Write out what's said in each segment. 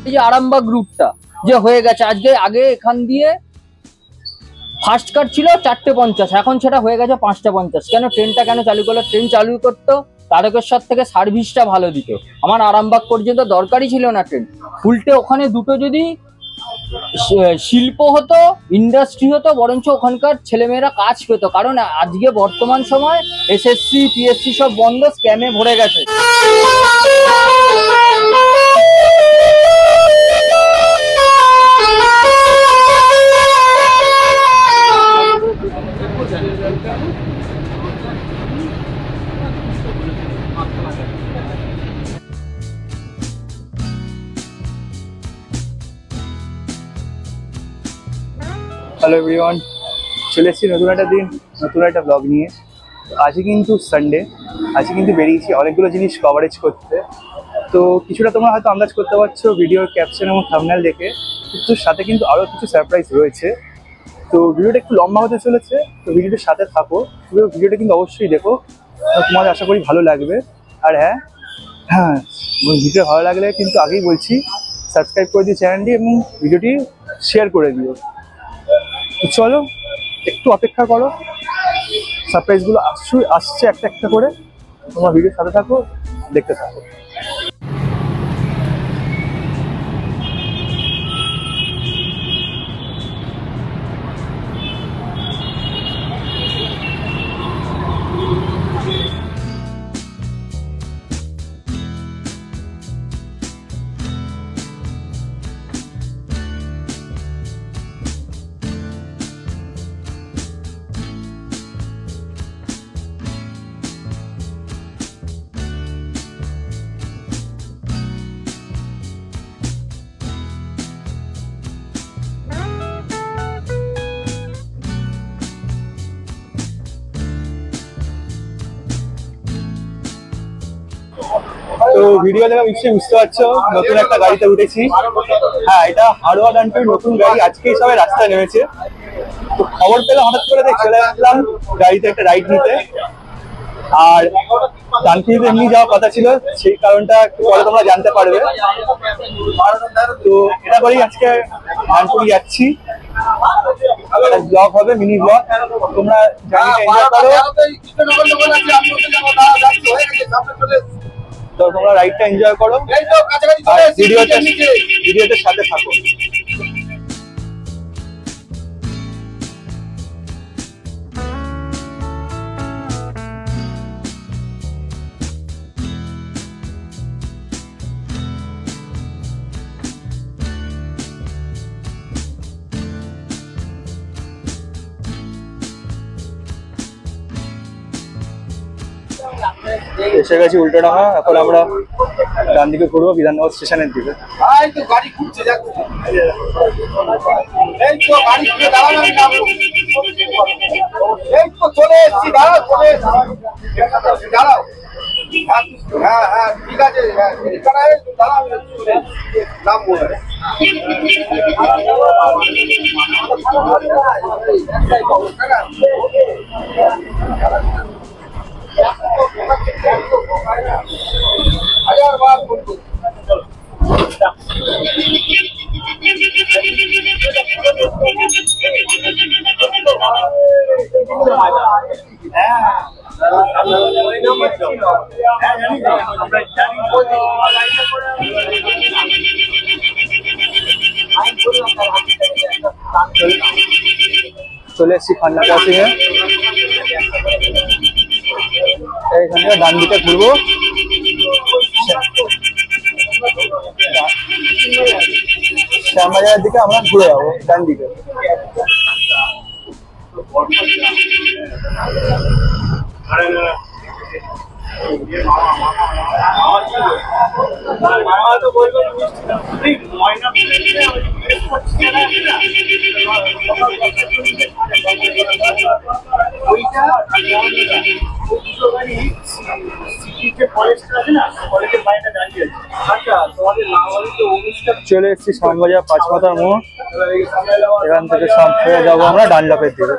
এই যে আরামবাগ রুটটা যে হয়ে গেছে আজকে, আগে এখান দিয়ে ফার্স্ট কাট ছিল 4:50, এখন সেটা হয়ে গেছে 5:50। কেন ট্রেনটা কেন চালু করলো? ট্রেন চালু করতো তারকেশ্বর থেকে সার্ভিসটা ভালো দিত, আমার আরামবাগ পর্যন্ত দরকারই ছিল না ট্রেন। উল্টে ওখানে দুটো যদি শিল্প হতো, ইন্ডাস্ট্রি হতো, বরঞ্চ ওখানকার ছেলেমেয়েরা কাজ পেত। কারণ আজকে বর্তমান সময় এসএসসি পিএসসি সব বন্ধ, স্ক্যামে ভরে গেছে। হ্যালো এভরিওয়ান, চলে এসেছি নতুন একটা দিন, নতুন একটা ব্লগ নিয়ে। আজকে কিন্তু সানডে, আজকে কিন্তু বেরিয়েছি অনেকগুলো জিনিস কভারেজ করতে। তো কিছুটা তোমরা হয়তো আন্দাজ করতে পারছো ভিডিওর ক্যাপশন এবং থাম্বনেল দেখে, কিন্তু সাথে কিন্তু আরও কিছু সারপ্রাইজ রয়েছে। তো ভিডিওটা একটু লম্বা হতে চলেছে, তো ভিডিওটার সাথে থাকো, পুরো ভিডিওটা কিন্তু অবশ্যই দেখো, তোমাদের আশা করি ভালো লাগবে। আর হ্যাঁ ভিডিও ভালো লাগলে কিন্তু আগেই বলছি সাবস্ক্রাইব করে দিও চ্যানেলটি এবং ভিডিওটি শেয়ার করে দিও। চলো একটু অপেক্ষা করো, সারপ্রাইজগুলো আসছে একটা একটা করে, তোমার ভিডিওর সাথে থাকো, দেখতে থাকো। তো ভিডিও দেখে নিশ্চয়ই বুঝতে পারছো নতুন একটা গাড়িতে উঠেছি। হ্যাঁ, এটা হারোয়া ডানপির নতুন গাড়ি, আজকেই সবাই রাস্তায় নেমেছে। তো খবর পেলে হঠাৎ করে চলে আসলাম গাড়িতে একটা রাইড নিতে। আর ডানপিতে এমনি যাওয়ার কথা ছিল, সেই কারণটা পরে তোমরা জানতে পারবে। তো এটা করেই আজকে ডানপুরি যাচ্ছি, ব্লগ হবে, মিনি ব্লগ। তোমরা জার্নিটা এনজয় করো, তো তোমরা রাইডটা এনজয় করো, ভিডিওতে সাথে থাকো। এসে গেছি উল্টোডাঙা, এখন আমরা ডান দিকে ঘুরবো বিধাননগর স্টেশনের দিকে। চলে এসছি, দাঁড়াও, চলে এসছি, দাঁড়াও। হ্যাঁ হ্যাঁ ঠিক আছে, দাঁড়াও, নাম বলে চলে এসছি খান্না ক্রসিং এ। এইখানে ডান দিকে ঘুরবো, শ্যামবাজারের দিকে আমরা ঘুরে যাবো ডান দিকে। চলে এসেছি শ্যামবাজার পাঁচমাথার মোড়, এখান থেকে হয়ে যাবো আমরা ডানলাপের দিকে।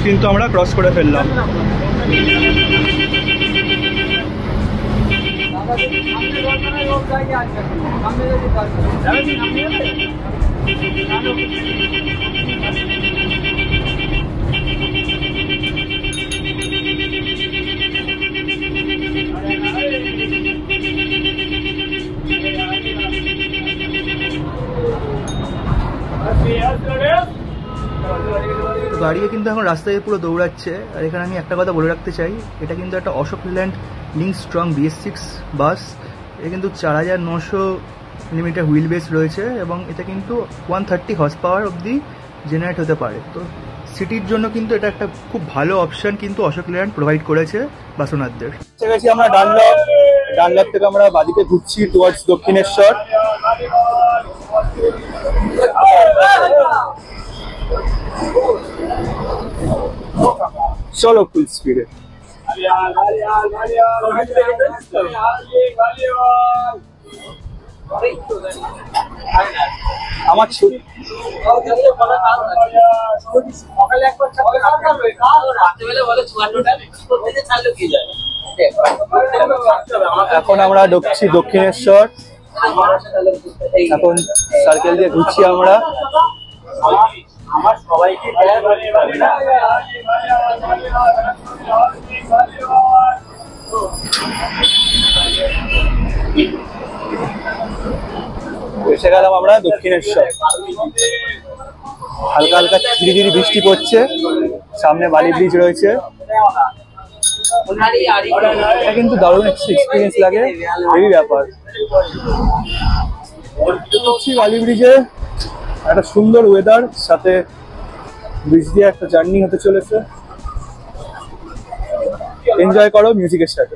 কিন্তু আমরা ক্রস করে ফেললাম। গাড়িও কিন্তু এখন রাস্তায় পুরো দৌড়াচ্ছে। আর এখানে আমি একটা কথা বলে রাখতে চাই, এটা কিন্তু একটা Ashok Leyland Lynx strong BS6 bus. এটা কিন্তু 4900 মিলিমিটার হুইল বেস রয়েছে এবং এটা কিন্তু 130 হর্স পাওয়ার অবধি জেনারেট হতে পারে। তো সিটির জন্য কিন্তু এটা একটা খুব ভালো অপশন কিন্তু অশোক লেল্যান্ড প্রোভাইড করেছে বাসনাথদের। ঠিক আছে, আমরা ডানলপ থেকে আমরা বাদিকে ঘুরছি টুয়ার্ডস দক্ষিণেশ্বর। চলো ফুল স্পিডে। আমার ছুটি এখন আমরা ঢুকছি দক্ষিণেশ্বর। এখন সার্কেল দিয়ে ঘুরছি আমরা। আমার সবাইকে এসে গেলাম আমরা দক্ষিণেশ্বর। হালকা হালকা ধীরে ধীরে বৃষ্টি পড়ছে, সামনে বালি ব্রিজ রয়েছে। এটা কিন্তু দারুণ এক্সপিরিয়েন্স লাগে, হেভি ব্যাপার। বালি ব্রিজে একটা সুন্দর ওয়েদার, সাথে ব্রিজ দিয়ে একটা জার্নি হতে চলেছে। এনজয় করো মিউজিকের সাথে।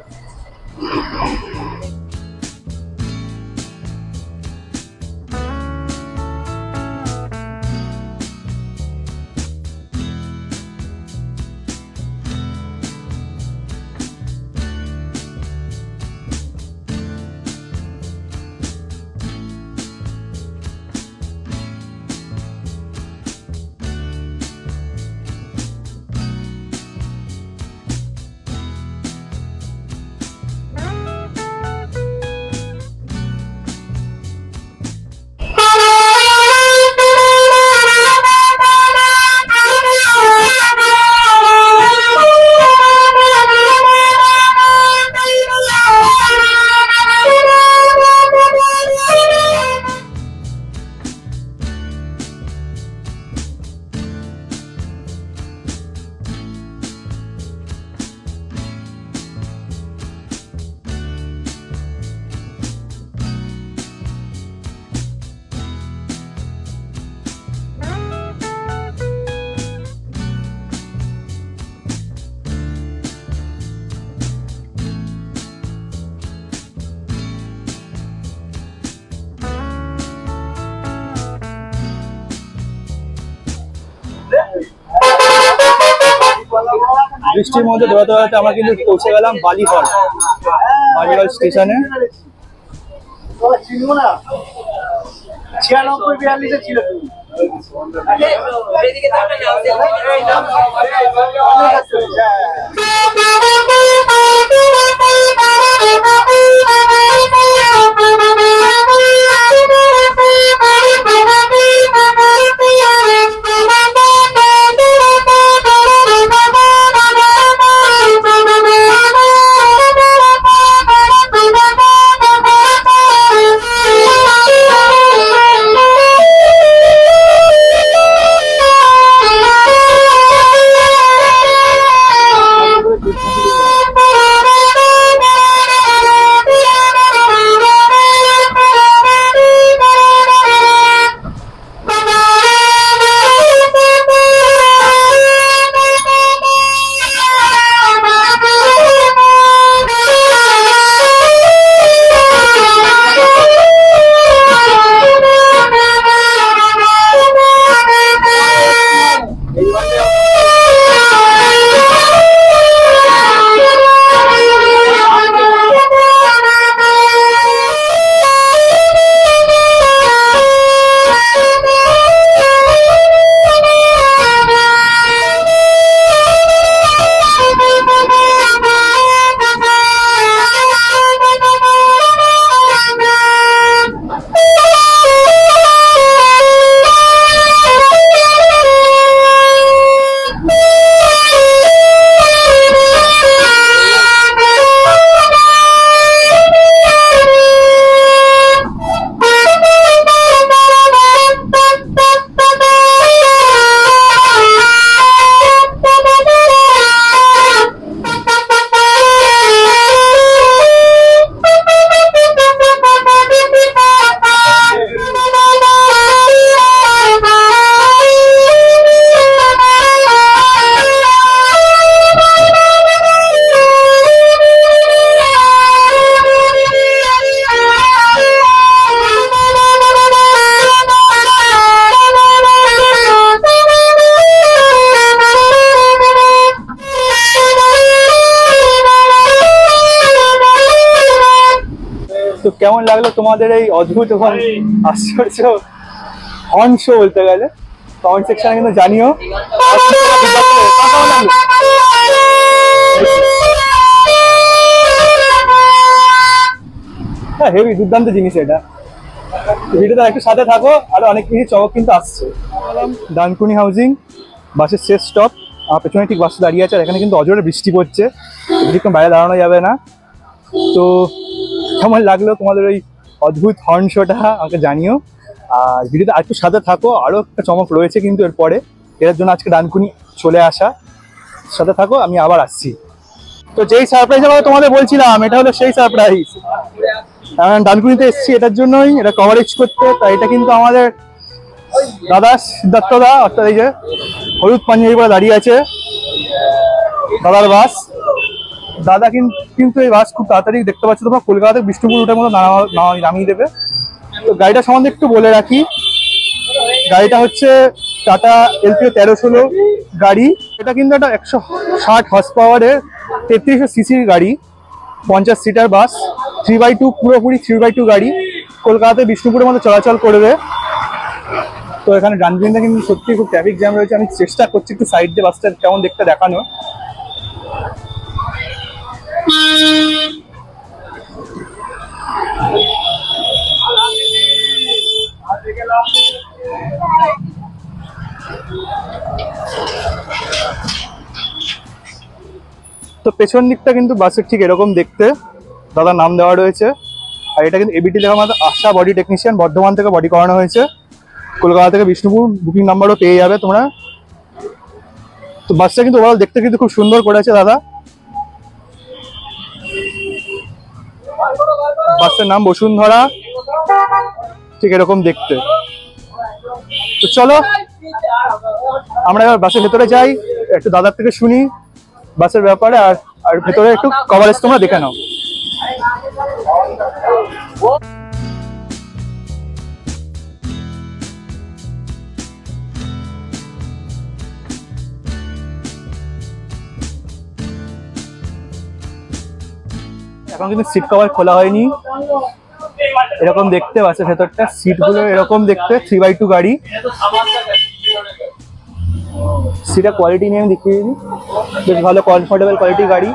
বৃষ্টির মধ্যে দৌড়াতে দৌড়াতে আমরা কিন্তু পৌঁছে গেলাম বালিহল স্টেশনে। 96-42 ছিল। কেমন লাগলো তোমাদের এই অদ্ভুত এবং আশ্চর্য হর্ন শো বলতে গেলে কমেন্ট সেকশনে কিন্তু জানিও। হ্যাঁ, হেভি দুর্দান্ত জিনিস এটা। ভিডিওটা একটু সাথে থাকো, আরো অনেক কিছু চমক কিন্তু আসছে। ডানকুনি হাউজিং বাসের শেষ স্টপ, আমার পেছনে ঠিক বাসটা দাঁড়িয়ে আছে। আর এখানে কিন্তু অজরে বৃষ্টি পড়ছে, বেশিক্ষণ বাইরে দাঁড়ানো যাবে না। তো কেমন লাগলো তোমাদের ওই অদ্ভুত হর্ন শোটা আমাকে জানিও। আর ভিডিওটা একটু সাথে থাকো, আরও একটা চমক রয়েছে কিন্তু এরপরে, এর জন্য আজকে ডানকুনি চলে আসা। সাথে থাকো, আমি আবার আসছি। তো যেই সারপ্রাইজ আমরা তোমাদের বলছিলাম, এটা হলো সেই সারপ্রাইজ। ডানকুনিতে এসেছি এটার জন্যই, এটা কভারেজ করতে। তাই এটা কিন্তু আমাদের দাদা সিদ্ধার্থ দা, অর্থাৎ এই যে হলুদ পাঞ্জাবি পরে দাঁড়িয়ে আছে দাদার বাস। দাদা কিন্তু এই বাস খুব তাড়াতাড়ি দেখতে পাচ্ছ তোমরা কলকাতা থেকে বিষ্ণুপুর রুটের মতো নামিয়ে দেবে। তো গাড়িটা সম্বন্ধে একটু বলে রাখি, গাড়িটা হচ্ছে টাটা এলপিও 1316 গাড়ি। এটা কিন্তু একটা 160 হর্স পাওয়ারের 3300 সিসির গাড়ি, 50 সিটার বাস, 3x2, পুরোপুরি 3x2 গাড়ি। কলকাতাতে বিষ্ণুপুরের মধ্যে চলাচল করবে। তো এখানে ডানকুনিতে কিন্তু সত্যি খুব ট্রাফিক জ্যাম রয়েছে। আমি চেষ্টা করছি একটু সাইড দিয়ে বাসটা কেমন দেখতে দেখানো। তো পেছন দিকটা কিন্তু বাসের ঠিক এরকম দেখতে, দাদার নাম দেওয়া রয়েছে। আর এটা কিন্তু এবিটি লেখা, আমাদের আশা বডি টেকনিশিয়ান, বর্ধমান থেকে বডি করানো হয়েছে। কলকাতা থেকে বিষ্ণুপুর বুকিং নাম্বারও পেয়ে যাবে তোমরা। তো বাসটা কিন্তু ওভারঅল দেখতে কিন্তু খুব সুন্দর করেছে দাদা। বাসটার নাম বসুন্ধরা, ঠিক এরকম দেখতে। তো চলো আমরা এবার বাসের ভেতরে যাই, একটু দাদার থেকে শুনি বাসের ব্যাপারে। আর ভেতরে একটু কভারেজ তোমরা দেখে নাও। এখন কিন্তু সিট কভার খোলা হয়নি, এরকম দেখতে বাসের ভেতরটা। সিটগুলো এরকম দেখতে, 3x2 গাড়ি। সিটের কোয়ালিটি নিয়ে আমি দেখিয়ে দিই, বেশ ভালো কমফোর্টেবল কোয়ালিটি গাড়ি।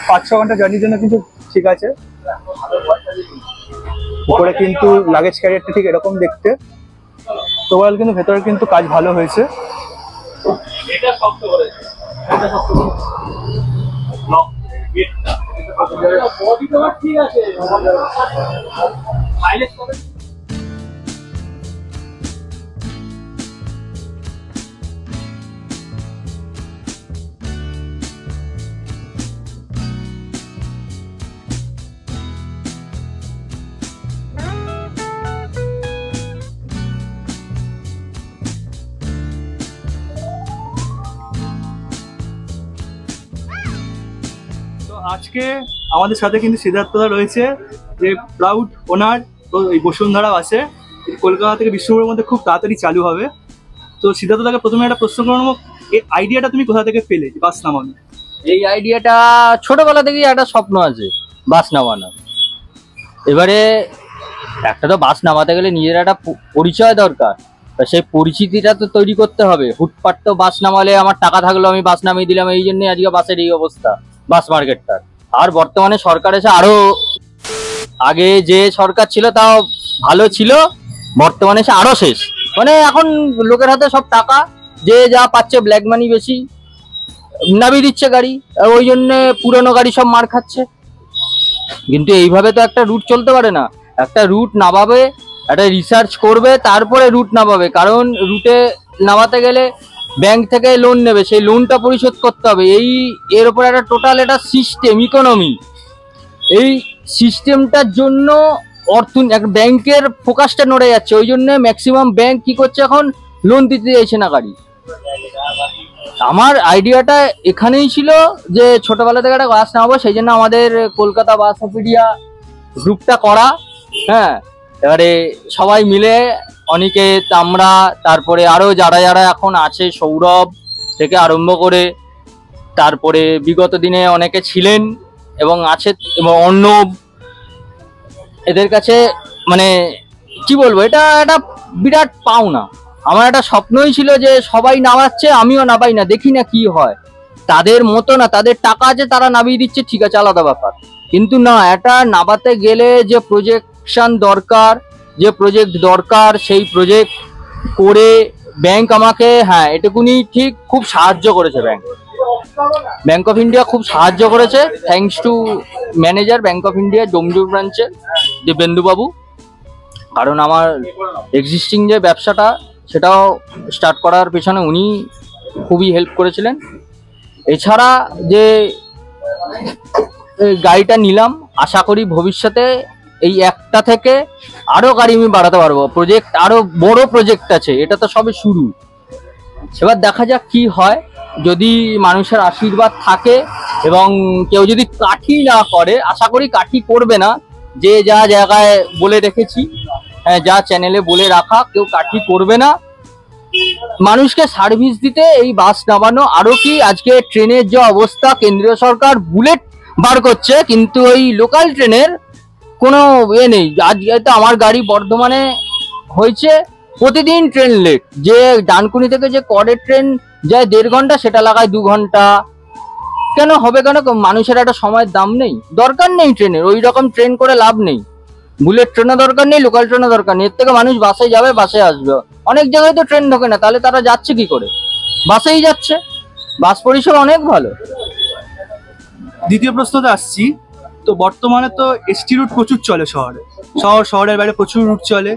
5-6 ঘন্টা জার্নির জন্য কিন্তু ঠিক আছে। উপরে কিন্তু লাগেজ ক্যারিয়ারটা ঠিক এরকম দেখতে। তো ওভারঅল কিন্তু ভেতরে কিন্তু কাজ ভালো হয়েছে। ঠিক আছে। আজকে আমাদের সাথে কিন্তু সিদ্ধার্থদা রয়েছে, যে প্রাউড ওনার এই বসুন্ধরা বাসে। কলকাতা থেকে বিষ্ণুপুরের মধ্যে খুব তাড়াতাড়ি চালু হবে। তো সিদ্ধার্থদাকে প্রথমে একটা প্রশ্ন করবো, এই আইডিয়াটা তুমি কোথা থেকে পেলে বাস নামানো? এই আইডিয়াটা ছোটবেলা থেকেই একটা স্বপ্ন আছে বাস নামানো। এবারে একটা তো বাস নামাতে গেলে নিজের একটা পরিচয় দরকার, তা সেই পরিচিতিটা তো তৈরি করতে হবে। হুটপাট তো বাস নামালে আমার টাকা থাকলো আমি বাস নামিয়ে দিলাম, এই জন্যই আজকে বাসের এই অবস্থা বাস মার্কেটটার। আর বর্তমানে সরকার এসে আরো, আগে যে সরকার ছিল তাও ভালো ছিল, বর্তমানে এসে আরো শেষ। মানে এখন লোকের হাতে সব টাকা, যে যা পাচ্ছে ব্ল্যাক মানি বেশি নামিয়ে দিচ্ছে গাড়ি, ওই জন্য পুরনো গাড়ি সব মার খাচ্ছে। কিন্তু এইভাবে তো একটা রুট চলতে পারে না। একটা রুট নামাবে, একটা রিসার্চ করবে, তারপরে রুট নামাবে। কারণ রুটে নামাতে গেলে ব্যাংক থেকে লোন নেবে, সেই লোনটা পরিশোধ করতে হবে। এর উপর একটা টোটাল একটা সিস্টেম, ইকোনমি। এই সিস্টেমটার জন্য ব্যাংকের ফোকাসটা নড়ে যাচ্ছে। ওই জন্য ম্যাক্সিমাম ব্যাংক কি করছে, এখন লোন দিতে চাইছে না গাড়ি। আমার আইডিয়াটা এখানেই ছিল যে ছোটবেলা থেকে একটা বাস নামাবো, সেই জন্য আমাদের কলকাতা বাসোপিডিয়া গ্রুপটা করা। হ্যাঁ, এবারে সবাই মিলে, অনিকেত, আমরা, তারপরে আরো যারা যারা এখন আছে, সৌরভ থেকে আরম্ভ করে, তারপরে বিগত দিনে অনেকে ছিলেন এবং আছে, এবং অর্ণব, এদের কাছে মানে কি বলবো, এটা একটা বিরাট পাওনা। আমার একটা স্বপ্নই ছিল যে সবাই নামাচ্ছে, আমিও নামাই না, দেখি না কি হয়। তাদের মতো না, তাদের টাকা আছে, তারা নামিয়ে দিচ্ছে, ঠিক আছে, আলাদা ব্যাপার। কিন্তু না, এটা নামাতে গেলে যে প্রজেকশন দরকার, যে প্রজেক্ট দরকার, সেই প্রজেক্ট করে ব্যাংক আমাকে, হ্যাঁ এটুকুনি ঠিক, খুব সাহায্য করেছে ব্যাংক অফ ইন্ডিয়া খুব সাহায্য করেছে। Thanks to manager bank of India Domjur ব্রাঞ্চের দেবেন্দু বাবু। কারণ আমার এক্সিস্টিং যে ব্যবসাটা, সেটাও স্টার্ট করার পেছনে উনি খুবই হেল্প করেছিলেন। এছাড়া যে গাড়িটা নিলাম, আশা করি ভবিষ্যতে এই একটা থেকে আরো গাড়ি আমি বাড়াতে পারবো। প্রজেক্ট আরো বড় প্রজেক্ট আছে, এটা তো সবে শুরু। এবার দেখা যাক কি হয়। যদি মানুষের আশীর্বাদ থাকে এবং কেউ যদি কাঠি না করে, আশা করি কাঠি করবে না, যে যা জায়গায় বলে রেখেছি, হ্যাঁ যা চ্যানেলে বলে রাখা, কেউ কাঠি করবে না। মানুষকে সার্ভিস দিতে এই বাস নামানো। আরো কি, আজকে ট্রেনের যে অবস্থা, কেন্দ্রীয় সরকার বুলেট বার করছে, কিন্তু ওই লোকাল ট্রেনের কোনো নেই। আজকে তো আমার গাড়ি বর্ধমানে হয়েছে, প্রতিদিন ট্রেন লেট। যে ডানকুনি থেকে যে করের ট্রেন যায় 1.5 ঘন্টা, সেটা লাগায় 2 ঘন্টা। কেন হবে, কেন? মানুষের একটা সময়ের দাম নেই, দরকার নেই ট্রেনের, ওই রকম ট্রেন করে লাভ নেই। বুলেট ট্রেনও দরকার নেই, লোকাল ট্রেনও দরকার নেই। এর থেকে মানুষ বাসে যাবে, বাসে আসবে। অনেক জায়গায় তো ট্রেন ঢোকে না, তাহলে তারা যাচ্ছে কি করে? বাসেই যাচ্ছে, বাস পরিষেবা অনেক ভালো। দ্বিতীয় প্রশ্নতে আসছি, তো বর্তমানে তো এসটি রুট প্রচুর চলে শহরের বাইরে প্রচুর রুট চলে।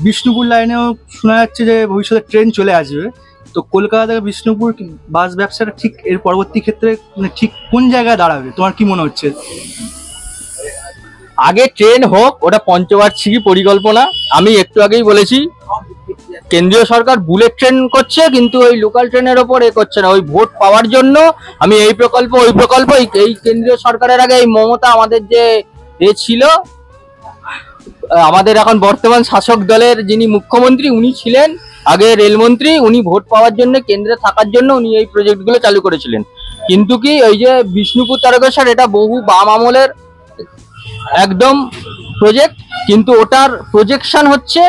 বিষ্ণুপুর লাইনেও শোনা যাচ্ছে যে ভবিষ্যতে ট্রেন চলে আসবে। তো কলকাতা থেকে বিষ্ণুপুর বাস ব্যবসাটা ঠিক এর পরবর্তী ক্ষেত্রে মানে ঠিক কোন জায়গায় দাঁড়াবে, তোমার কি মনে হচ্ছে? আগে ট্রেন হোক, ওটা পঞ্চবার্ষিকী পরিকল্পনা। আমি একটু আগেই বলেছি, কেন্দ্রীয় সরকার বুলেট ট্রেন করছে, কিন্তু ওই লোকাল ট্রেনের ওপর করছে না। ওই ভোট পাওয়ার জন্য আমি এই প্রকল্প ওই প্রকল্প, এই কেন্দ্রীয় সরকারের আগে এই মমতা আমাদের যে ছিল, আমাদের এখন বর্তমান শাসক দলের যিনি মুখ্যমন্ত্রী, উনি ছিলেন আগে রেলমন্ত্রী। উনি ভোট পাওয়ার জন্য, কেন্দ্রে থাকার জন্য উনি এই প্রজেক্টগুলো চালু করেছিলেন। কিন্তু কি, ওই যে বিষ্ণুপুর তারকেশ্বর, এটা বহু বাম আমলের একদম প্রজেক্ট, কিন্তু ওটার প্রজেকশন হচ্ছে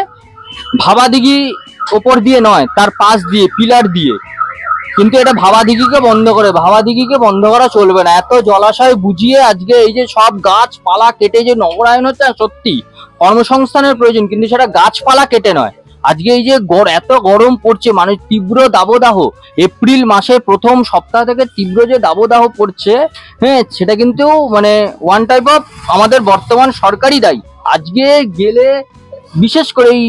ভাবাদিঘি ওপর দিয়ে নয়, তার পাশ দিয়ে, পিলার দিয়ে। কিন্তু এটা ভাবাদিঘিকে বন্ধ করা চলবে না। এত জলাশয় বুঝিয়ে আজকে এই যে সব গাছপালা কেটে যে নগরায়ন হচ্ছে, সত্যি কর্মসংস্থানের প্রয়োজন, কিন্তু সেটা গাছপালা কেটে নয়। আজকে এই যে এত গরম পড়ছে, মানুষ তীব্র দাবদাহ, এপ্রিল মাসের প্রথম সপ্তাহ থেকে তীব্র যে দাবদাহ পড়ছে, হ্যাঁ সেটা কিন্তু মানে ওয়ান টাইপ অফ আমাদের বর্তমান সরকারই দায়ী। আজকে গেলে বিশেষ করে এই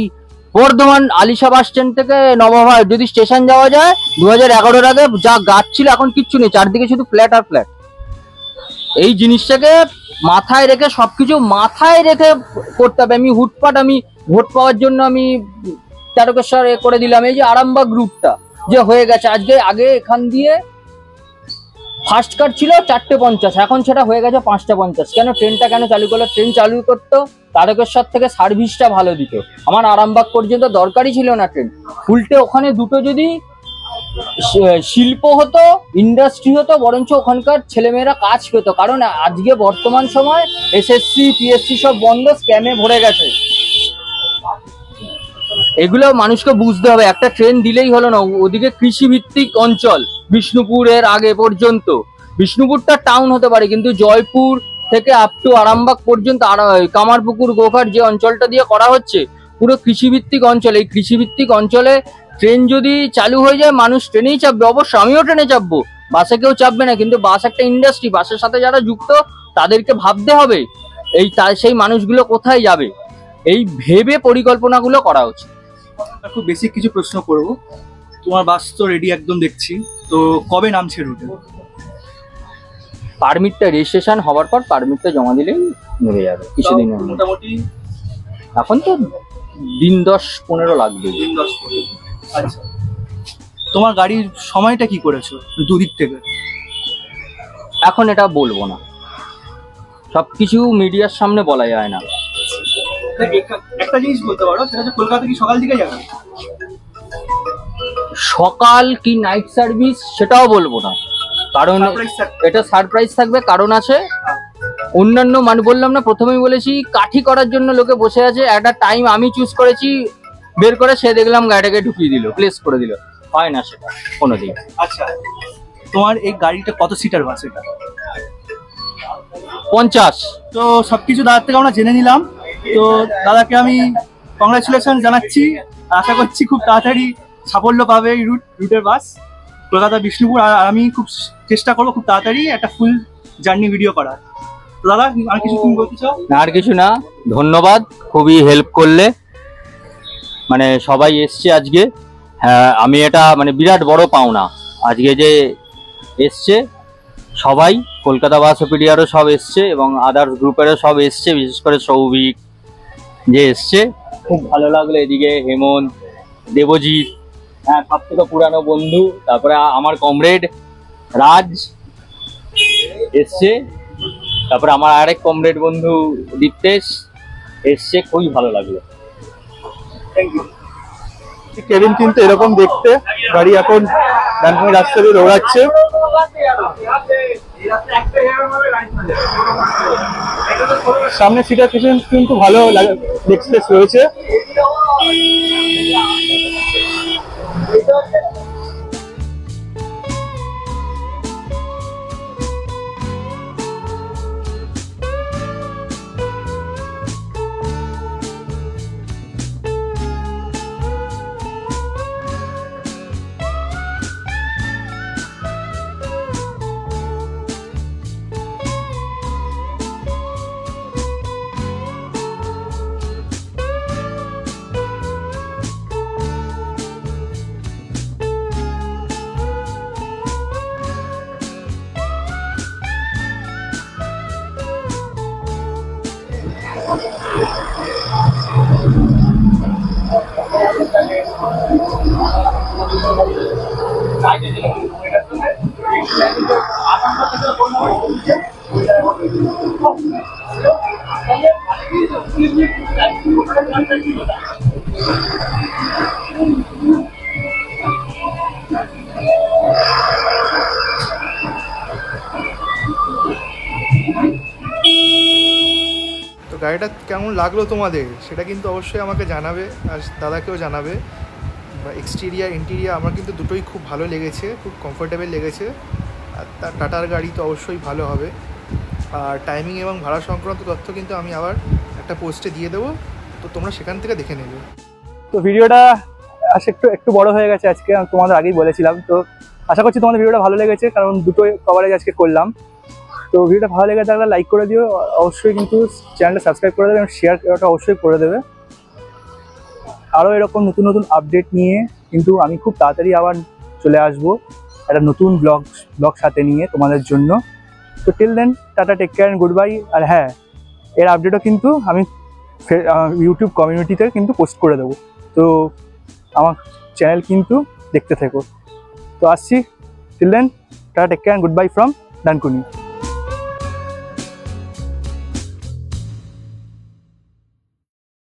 বর্ধমান আলিশা বাস স্ট্যান্ড থেকে নবভারত যদি স্টেশন যাওয়া যায়, 2011-এর আগে যা গাছ ছিল এখন কিচ্ছু নেই, চারদিকে শুধু ফ্ল্যাট আর ফ্ল্যাট। এই জিনিসটাকে মাথায় রেখে, সবকিছু মাথায় রেখে করতে হবে। আমি হুটপাট আমি ভোট পাওয়ার জন্য আমি তারকেশ্বর করে দিলাম। এই যে আরামবাগ রুটটা যে হয়ে গেছে, আগে এখান দিয়ে ফার্স্ট কাট ছিল 4:50, এখন সেটা হয়ে গেছে 5:50। কেন? ট্রেনটা কেন চালু করলো? ট্রেন চালু করতো তারকেশ্বর থেকে সার্ভিসটা ভালো দিত, আমার আরামবাগ পর্যন্ত দরকারই ছিল না ট্রেন। উল্টে ওখানে দুটো যদি শিল্প হতো, ইন্ডাস্ট্রি হতো, বরঞ্চ ওখানকার ছেলেমেয়েরা কাজ পেত। কারণ আজকে বর্তমান সময় এসএসসি পিএসসি সব বন্ধ, স্ক্যামে ভরে গেছে। এগুলো মানুষকে বুঝতে হবে। একটা ট্রেন দিলেই হলো না। ওদিকে কৃষি ভিত্তিক অঞ্চল বিষ্ণুপুরের আগে পর্যন্ত, বিষ্ণুপুরটা টাউন হতে পারে, কিন্তু জয়পুর থেকে আপ টু আরামবাগ পর্যন্ত, কামারপুকুর গোঘাট যে অঞ্চলটা দিয়ে করা হচ্ছে, পুরো কৃষিভিত্তিক অঞ্চল। এই কৃষিভিত্তিক অঞ্চলে ট্রেন যদি চালু হয়ে যায়, মানুষ ট্রেনেই চাপবে। অবশ্য আমিও ট্রেনে চাপবো, বাসে কেউ চাপবে না, কিন্তু বাস একটা ইন্ডাস্ট্রি, বাসের সাথে যারা যুক্ত তাদেরকে ভাবতে হবে সেই মানুষগুলো কোথায় যাবে, এই ভেবে পরিকল্পনাগুলো করা উচিত। খুব বেসিক কিছু প্রশ্ন করবো। তোমার বাস তো রেডি একদম দেখছি, তো কবে নামছে রুটে? পারমিটটা রেজিস্ট্রেশন হওয়ার পর পারমিটটা জমা দিলেই নেমে যাবে কিছুদিন। মোটামুটি এখন তো দিন 10-15 লাগবে। আচ্ছা, তোমার গাড়ির সময়টা কি করেছো দুদিক থেকে? এখন এটা বলবো না, সবকিছু মিডিয়ার সামনে বলা যায় না। একটা জিনিস বলতে পারো, সেটা হচ্ছে কলকাতা কি সকাল দিকে যাবে? সকাল কি নাইট সার্ভিস সেটাও বলবো না, কারণ এটা সারপ্রাইজ থাকবে। কারণ আছে, অন্যান্য মানে বললাম না, প্রথমেই বলেছি কাঠি করার জন্য লোকে বসে আছে, একটা টাইম আমি চুজ করেছি, বের করে সে দেখলাম গাড়িটাকে ঢুকিয়ে দিল, প্লেস করে দিল, হয় না সেটা কোনোদিন। আচ্ছা, তোমার এই গাড়িটা কত সিটার বাস এটা? 50। তো সবকিছু দাদার থেকে আমরা জেনে নিলাম। তো দাদাকে আমি কংগ্রাচুলেশন জানাচ্ছি, আশা করছি খুব তাড়াতাড়ি সাফল্য পাবে এই রুটের বাস কলকাতা বিষ্ণুপুর। আর আমি খুব চেষ্টা করবো খুব তাড়াতাড়ি একটা ফুল জার্নি ভিডিও করার। তো দাদা আর কিছু তুমি বলতে চাও? না, আর কিছু না, ধন্যবাদ, খুবই হেল্প করলে, মানে সবাই এসছে আজকে। হ্যাঁ, আমি এটা মানে বিরাট বড় পাওনা আজকে যে এসছে সবাই, কলকাতা বাস অপিডিয়ারও সব এসছে এবং আদার্স গ্রুপেরও সব এসছে, বিশেষ করে সৌভিক যে এসছে, খুব ভালো লাগলো। এদিকে হেমন্ত, দেবজিৎ, হ্যাঁ সব থেকে পুরানো বন্ধু, তারপরে আমার কমরেড রাজ এসছে, তারপরে আমার আরেক কমরেড বন্ধু দীপ্তেশ এসছে, খুবই ভালো লাগলো। Thank you. কেবিন কিন্তু এরকম দেখতে, গাড়ি এখন ডানকুনি রাস্তা দিয়ে দৌড়াচ্ছে। সামনে সিটার কিন্তু ভালো লেগ স্পেস রয়েছে। তো গাড়িটা কেমন লাগলো তোমাদের সেটা কিন্তু অবশ্যই আমাকে জানাবে, আর দাদাকেও জানাবে। এক্সটেরিয়ার ইন্টেরিয়ার আমার কিন্তু দুটোই খুব ভালো লেগেছে, খুব কমফোর্টেবল লেগেছে। আর তার টাটার গাড়ি তো অবশ্যই ভালো হবে। আর টাইমিং এবং ভাড়া সংক্রান্ত তথ্য কিন্তু আমি আবার একটা পোস্টে দিয়ে দেবো, তো তোমরা সেখান থেকে দেখে নেবে। তো ভিডিওটা একটু বড় হয়ে গেছে আজকে, আমি তোমাদের আগেই বলেছিলাম। তো আশা করছি তোমাদের ভিডিওটা ভালো লেগেছে, কারণ দুটো কভারেজ আজকে করলাম। তো ভিডিওটা ভালো লেগে থাকলে লাইক করে দিও, অবশ্যই কিন্তু চ্যানেলটা সাবস্ক্রাইব করে দেবে এবং শেয়ারটা অবশ্যই করে দেবে। আরও এরকম নতুন নতুন আপডেট নিয়ে কিন্তু আমি খুব তাড়াতাড়ি আবার চলে আসবো একটা নতুন ব্লগ সাথে নিয়ে তোমাদের জন্য। তো till then tata, take care and good bye. আর হ্যাঁ, এর আপডেটও কিন্তু আমি ইউটিউব কমিউনিটিতে কিন্তু পোস্ট করে দেবো, তো আমার চ্যানেল কিন্তু দেখতে থেকো। তো আসছি, till then tata, take care and good bye from Dankuni.